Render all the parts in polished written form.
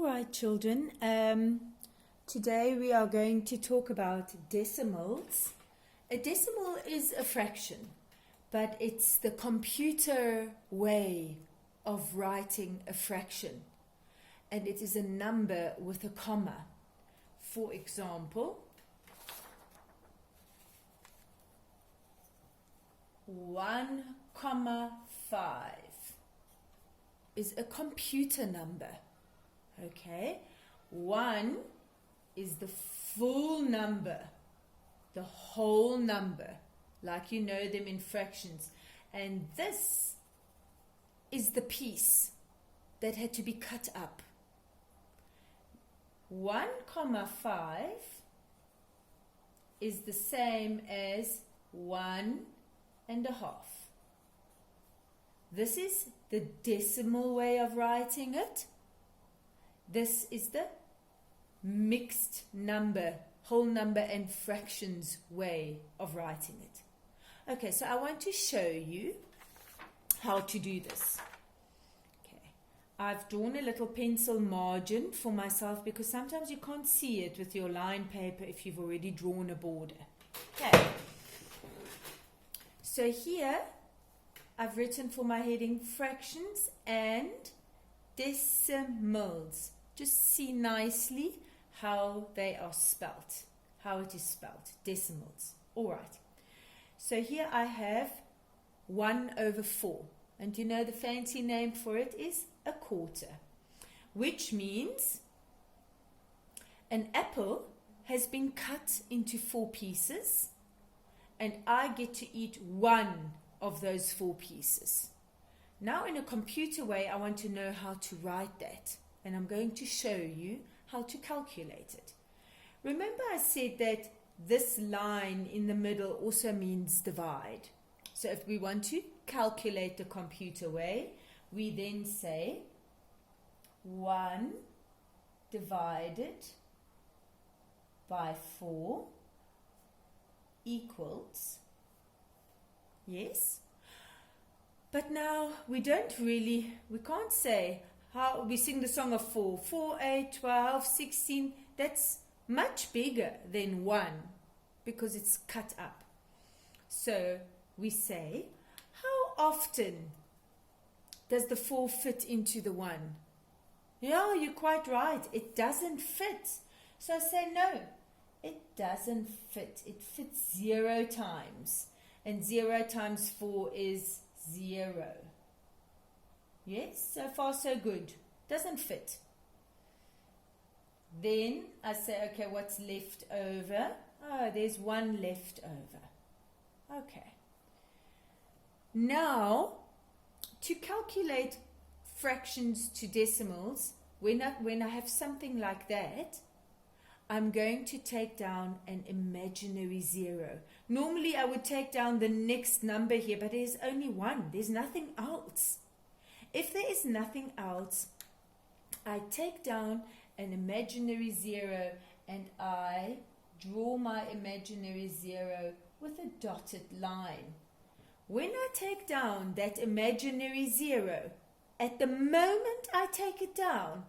All right, children. Today we are going to talk about decimals. A decimal is a fraction, but it's the computer way of writing a fraction. And it is a number with a comma. For example, 1,5 is a computer number. Okay, 1 is the full number, the whole number, like you know them in fractions. And this is the piece that had to be cut up. 1,5 is the same as 1.5. This is the decimal way of writing it. This is the mixed number, whole number and fractions way of writing it. Okay, so I want to show you how to do this. Okay, I've drawn a little pencil margin for myself because sometimes you can't see it with your line paper if you've already drawn a border. Okay, so here I've written for my heading fractions and decimals. Just see nicely how they are spelt, how it is spelt, decimals. All right. So here I have 1/4. And you know the fancy name for it is a quarter, which means an apple has been cut into 4 pieces and I get to eat 1 of those 4 pieces. Now in a computer way, I want to know how to write that. And I'm going to show you how to calculate it. Remember I said that this line in the middle also means divide. So if we want to calculate the computer way, we then say 1 divided by 4 equals, yes? But now we can't say how we sing the song of 4. 4, 8, 12, 16. That's much bigger than 1 because it's cut up. So we say, how often does the 4 fit into the 1? Yeah, you're quite right. It doesn't fit. So I say, no, it doesn't fit. It fits 0 times. And 0 times 4 is 0. Yes, so far so good. Doesn't fit. Then I say, okay, what's left over? Oh, there's 1 left over. Okay. Now, to calculate fractions to decimals, when I have something like that, I'm going to take down an imaginary 0. Normally, I would take down the next number here, but there's only 1. There's nothing else. If there is nothing else, I take down an imaginary 0 and I draw my imaginary 0 with a dotted line. When I take down that imaginary 0, at the moment I take it down,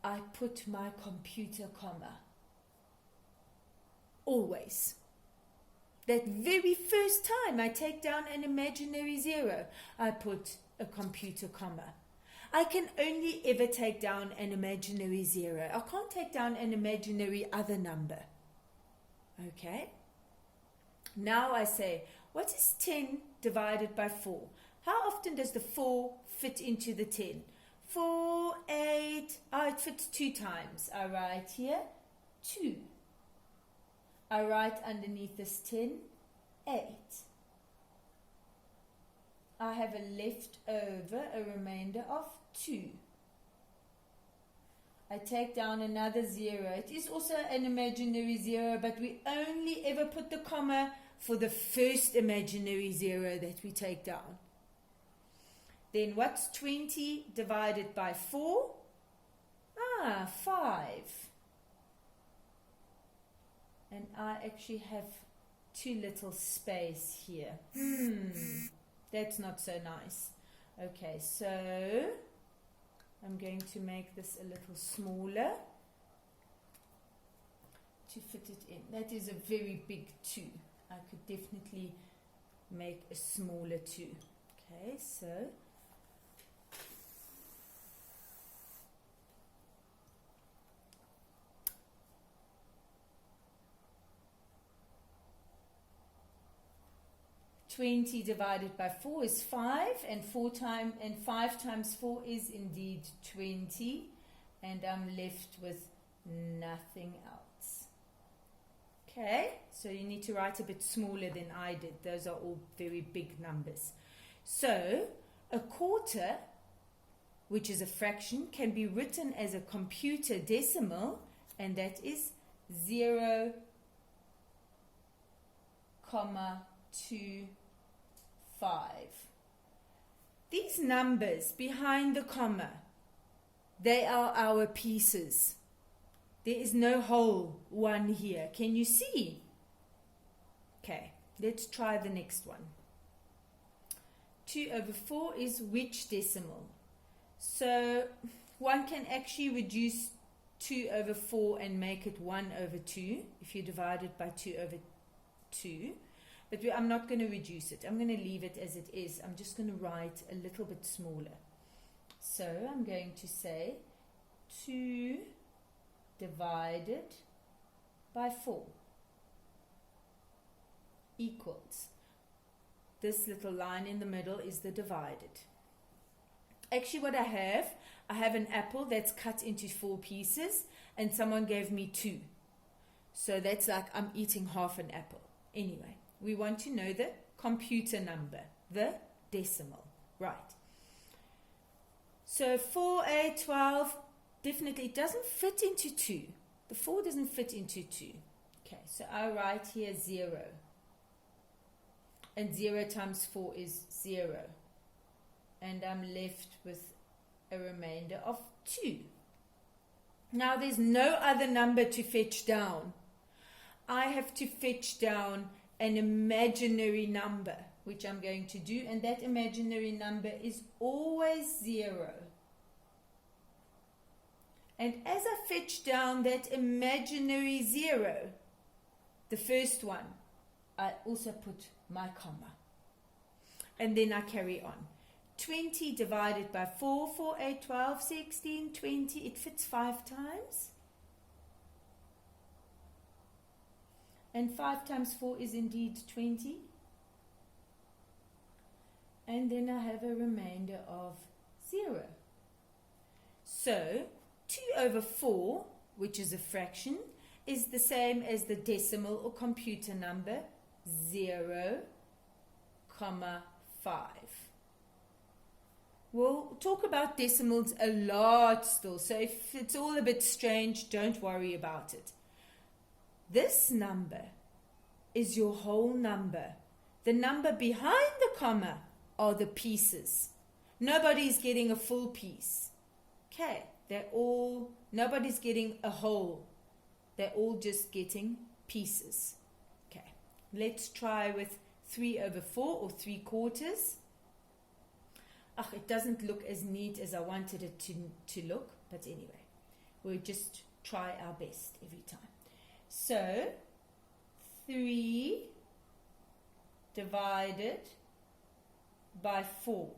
I put my computer comma. Always. That very first time I take down an imaginary 0, I put a computer comma. I can only ever take down an imaginary 0. I can't take down an imaginary other number. Okay? Now I say, what is 10 divided by 4? How often does the 4 fit into the 10? 4, 8, it fits 2 times. I write here 2. I write underneath this 10, 8. I have a remainder of 2. I take down another 0. It is also an imaginary 0, but we only ever put the comma for the first imaginary 0 that we take down. Then what's 20 divided by 4? 5. And I actually have too little space here. That's not so nice. Okay, so I'm going to make this a little smaller to fit it in. That is a very big 2. I could definitely make a smaller 2. Okay, so (20) divided by 4 is 5, and 5 times 4 is indeed 20, and I'm left with nothing else. Okay, so you need to write a bit smaller than I did. Those are all very big numbers. So a quarter, which is a fraction, can be written as a computer decimal, and that is 0.25. These numbers behind the comma, they are our pieces. There is no whole one here. Can you see? Okay, let's try the next one. 2/4 is which decimal? So one can actually reduce 2/4 and make it 1/2 if you divide it by 2/2. But I'm not going to reduce it. I'm going to leave it as it is. I'm just going to write a little bit smaller. So I'm going to say 2 divided by 4 equals. This little line in the middle is the divided. Actually what I have an apple that's cut into 4 pieces, and someone gave me 2. So that's like I'm eating half an apple. Anyway, we want to know the computer number, the decimal, right? So 4A12, definitely it doesn't fit into 2. The 4 doesn't fit into 2. Okay, so I write here 0. And 0 times 4 is 0. And I'm left with a remainder of 2. Now there's no other number to fetch down. I have to fetch down an imaginary number, which I'm going to do, and that imaginary number is always 0. And as I fetch down that imaginary 0, the first one, I also put my comma. And then I carry on. 20 divided by 4, 4, 8, 12, 16, 20. It fits 5 times. And 5 times 4 is indeed 20. And then I have a remainder of 0. So 2/4, which is a fraction, is the same as the decimal or computer number 0.5. We'll talk about decimals a lot still, so if it's all a bit strange, don't worry about it. This number is your whole number. The number behind the comma are the pieces. Nobody's getting a full piece. Okay, nobody's getting a whole. They're all just getting pieces. Okay, let's try with 3/4 or 3/4. It doesn't look as neat as I wanted it to look, but anyway, we'll just try our best every time. So 3 divided by 4.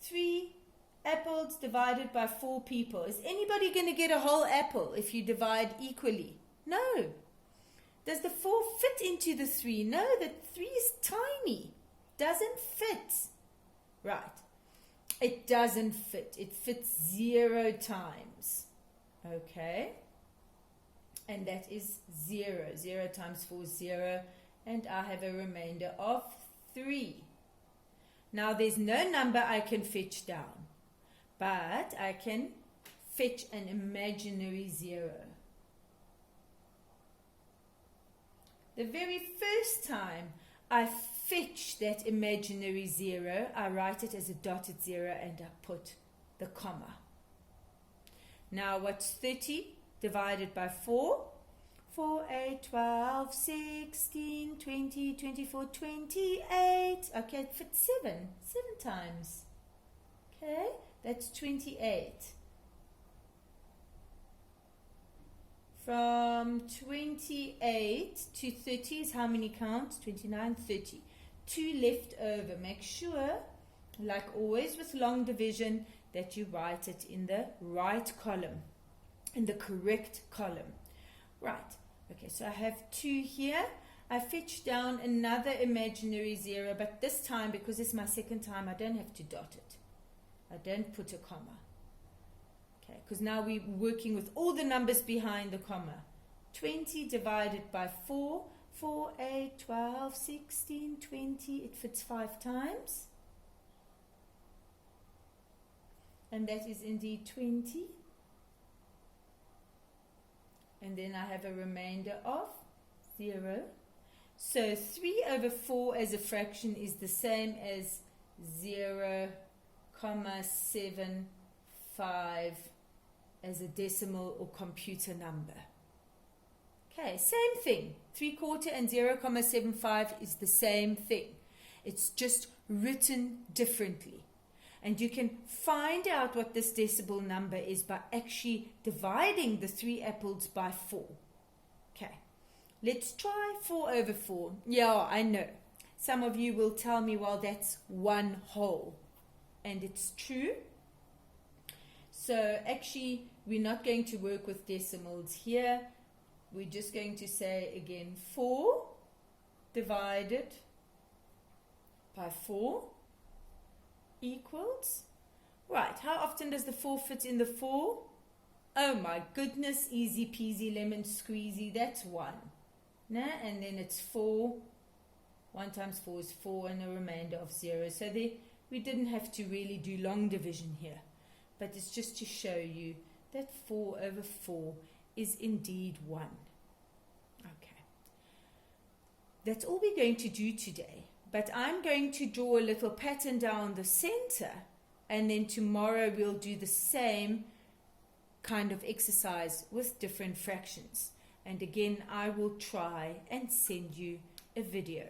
3 apples divided by 4 people. Is anybody going to get a whole apple if you divide equally? No. Does the 4 fit into the 3? No, the 3 is tiny. Doesn't fit. Right. It doesn't fit. It fits 0 times. Okay. And that is 0. 0 times 4 is 0. And I have a remainder of 3. Now there's no number I can fetch down, but I can fetch an imaginary 0. The very first time I fetch that imaginary 0, I write it as a dotted 0 and I put the comma. Now what's 30 divided by 4? 4, 8, 12, 16, 20, 24, 28. Okay, it fits 7 times. Okay, That's 28. From 28 to 30 is how many counts? 29, 30. 2 left over. Make sure, like always with long division, that you write it in the right column, in the correct column. Right. Okay, so I have 2 here. I fetch down another imaginary 0, but this time, because it's my second time, I don't have to dot it. I don't put a comma. Okay, because now we're working with all the numbers behind the comma. 20 divided by 4, 4, 8, 12, 16, 20. It fits 5 times. And that is indeed 20. And then I have a remainder of 0. So 3 over 4 as a fraction is the same as 0,75 as a decimal or computer number. Okay, same thing. 3/4 and 0,75 is the same thing. It's just written differently. And you can find out what this decimal number is by actually dividing the 3 apples by 4. Okay, let's try 4 over 4. Yeah, I know. Some of you will tell me, well, that's 1 whole. And it's true. So actually, we're not going to work with decimals here. We're just going to say again 4 divided by 4 equals, right, how often does the 4 fit in the 4? Oh my goodness, easy peasy lemon squeezy, that's 1. Nah? And then it's 4. 1 times 4 is 4 and a remainder of 0. So there, we didn't have to really do long division here. But it's just to show you that 4 over 4 is indeed 1. Okay. That's all we're going to do today. But I'm going to draw a little pattern down the center. And then tomorrow we'll do the same kind of exercise with different fractions. And again, I will try and send you a video.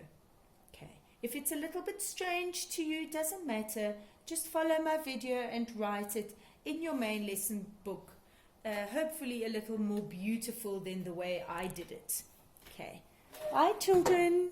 Okay. If it's a little bit strange to you, it doesn't matter. Just follow my video and write it in your main lesson book. Hopefully a little more beautiful than the way I did it. Okay. Bye, children.